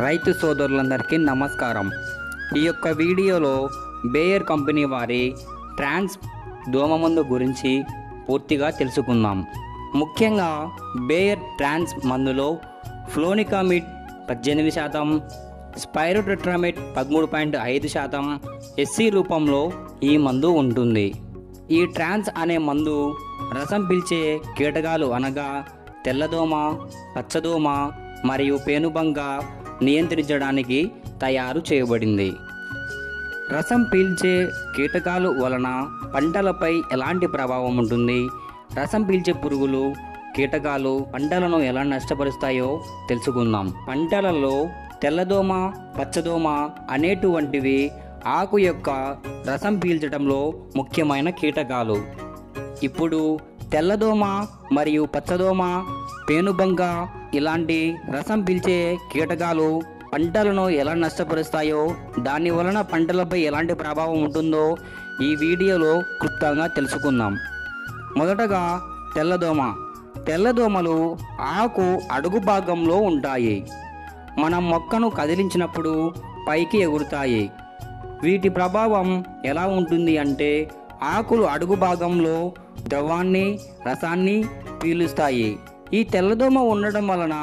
రైతు సోదరులందరికీ నమస్కారం। ఈ యొక్క వీడియోలో బేయర్ కంపెనీ వారి ట్రాన్స్ దోమమందు గురించి పూర్తిగా తెలుసుకుందాం। ముఖ్యంగా బేయర్ ట్రాన్స్ మందులో ఫ్లోనికామిడ్ 18%, స్పైరోటెట్రామిడ్ 13.5%, ఎస్సీ రూపంలో ఈ మందు ఉంటుంది। ఈ ట్రాన్స్ అనే మందు రసం పీల్చే కీటకాలు అనగా తెల్లదోమ, పచ్చదోమ మరియు పేనుబంక నియంత్రించడానికి తయారు చేయబడింది। రసం పీల్చే కీటకాలు వలన పంటలపై ఎలాంటి ప్రభావం ఉంటుంది, రసం పీల్చే పురుగులు కీటకాలు పంటలను ఎలా నష్టపరుస్తాయో తెలుసుకుందాం। పంటలలో తెల్లదోమ, పచ్చదోమ అనేటువంటివి ఆకు యొక్క రసం పీల్చడంలో ముఖ్యమైన కీటకాలు। ఇప్పుడు తెల్లదోమ మరియు పచ్చదోమ, పేనుబంక ఇలాంటి రసం పీల్చే కీటకాలు పంటలను ఎలా నష్టపరుస్తాయో, దాని వలన పంటలపై ఎలాంటి ప్రభావం ఉంటుందో ఈ వీడియోలో క్లుప్తంగా తెలుసుకుందాం। మొదటగా తెల్లదోమలు ఆకు అడుగు భాగంలో ఉంటాయి। మనం మొక్కను కదిలించినప్పుడు పైకి ఎగురుతాయి। వీటి ప్రభావం ఎలా ఉంటుంది అంటే ఆకులు అడుగు భాగంలో ద్రవాన్ని, రసాన్ని పీలుస్తాయి। ఈ తెల్లదోమ ఉండడం వలన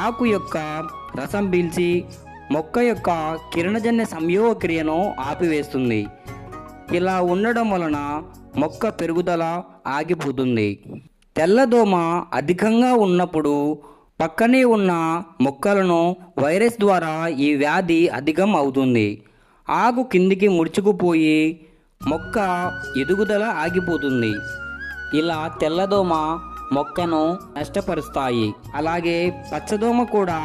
ఆకు యొక్క రసం పీల్చి మొక్క యొక్క కిరణజన్య సంయోగ క్రియను ఆపివేస్తుంది। ఇలా ఉండడం వలన మొక్క పెరుగుదల ఆగిపోతుంది। తెల్లదోమ అధికంగా ఉన్నప్పుడు పక్కనే ఉన్న మొక్కలను వైరస్ ద్వారా ఈ వ్యాధి అధికం అవుతుంది। ఆకు కిందికి ముడుచుకుపోయి మొక్క ఎదుగుదల ఆగిపోతుంది। ఇలా తెల్లదోమ మొక్కను నష్టపరుస్తాయి। అలాగే పచ్చదోమ కూడా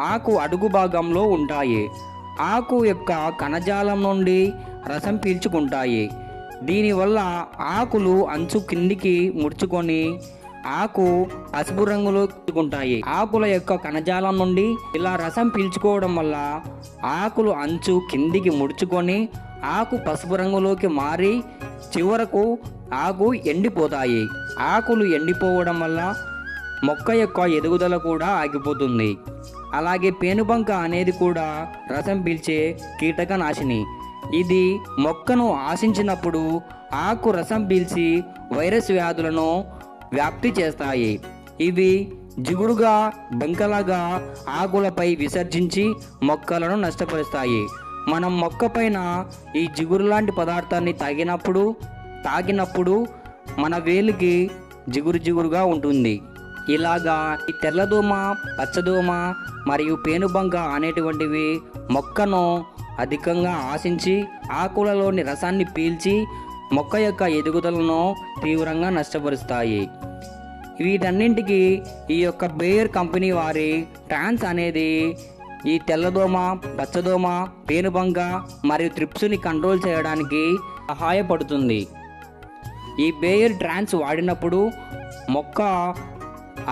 ఆకు అడుగు భాగంలో ఉంటాయి। ఆకు యొక్క కణజాలం నుండి రసం పీల్చుకుంటాయి। దీనివల్ల ఆకులు అంచు కిందికి ముడుచుకొని ఆకు పసుపు రంగులో ఉంటాయి। ఆకుల యొక్క కణజాలం నుండి ఇలా రసం పీల్చుకోవడం వల్ల ఆకులు అంచు కిందికి ముడుచుకొని ఆకు పసుపు రంగులోకి మారి చివరకు ఆకు ఎండిపోతాయి। ఆకులు ఎండిపోవడం వల్ల మొక్క యొక్క ఎదుగుదల కూడా ఆగిపోతుంది। అలాగే పేనుబంక అనేది కూడా రసం పీల్చే కీటకనాశిని। ఇది మొక్కను ఆశించినప్పుడు ఆకు రసం పీల్చి వైరస్ వ్యాధులను వ్యాప్తి చేస్తాయి। ఇవి జిగురుగా బంకలాగా ఆకులపై విసర్జించి మొక్కలను నష్టపరుస్తాయి। మనం మొక్క పైన ఈ జిగురు లాంటి పదార్థాన్ని తాకినప్పుడు మన వేలికి జిగురుగా ఉంటుంది। ఇలాగా ఈ తెల్లదోమ, పచ్చదోమ మరియు పేనుబంక అనేటువంటివి మొక్కను అధికంగా ఆశించి ఆకులలోని రసాన్ని పీల్చి మొక్క యొక్క ఎదుగుదలను తీవ్రంగా నష్టపరుస్తాయి। వీటన్నింటికి ఈ యొక్క బేయర్ కంపెనీ వారి ట్రాన్స్ అనేది ఈ తెల్లదోమ, పచ్చదోమ, పేనుబంక మరియు త్రిప్స్ని కంట్రోల్ చేయడానికి సహాయపడుతుంది। ఈ బేయర్ ట్రాన్స్ వాడినప్పుడు మొక్క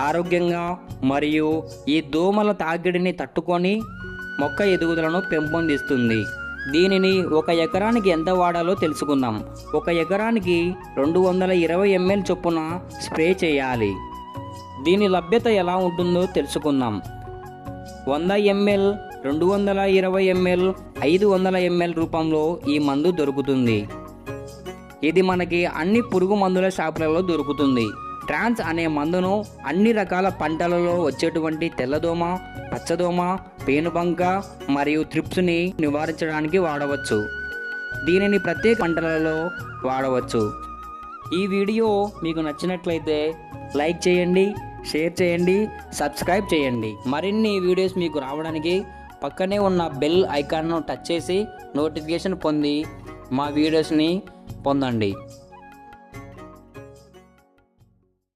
ఆరోగ్యంగా మరియు ఈ దోమల తాకిడిని తట్టుకొని మొక్క ఎదుగుదలను పెంపొందిస్తుంది। దీనిని 1 ఎకరానికి ఎంత వాడాలో తెలుసుకుందాం। 1 ఎకరానికి 220 ml చొప్పున స్ప్రే చేయాలి। దీని లభ్యత ఎలా ఉంటుందో తెలుసుకుందాం। 100 ml, 220 ml, 500 ml రూపంలో ఈ మందు దొరుకుతుంది। ఇది మనకి అన్ని పురుగు మందుల షాపులలో దొరుకుతుంది। ట్రాన్స్ అనే మందును అన్ని రకాల పంటలలో వచ్చేటువంటి తెల్లదోమ, పచ్చదోమ, పేనుబంక మరియు త్రిప్స్ని నివారించడానికి వాడవచ్చు। దీనిని ప్రత్యేక పంటలలో వాడవచ్చు। ఈ వీడియో మీకు నచ్చినట్లయితే లైక్ చేయండి, షేర్ చేయండి, సబ్స్క్రైబ్ చేయండి। మరిన్ని వీడియోస్ మీకు రావడానికి పక్కనే ఉన్న బెల్ ఐకాన్ను టచ్ చేసి నోటిఫికేషన్ పొంది మా వీడియోస్ని పొందండి।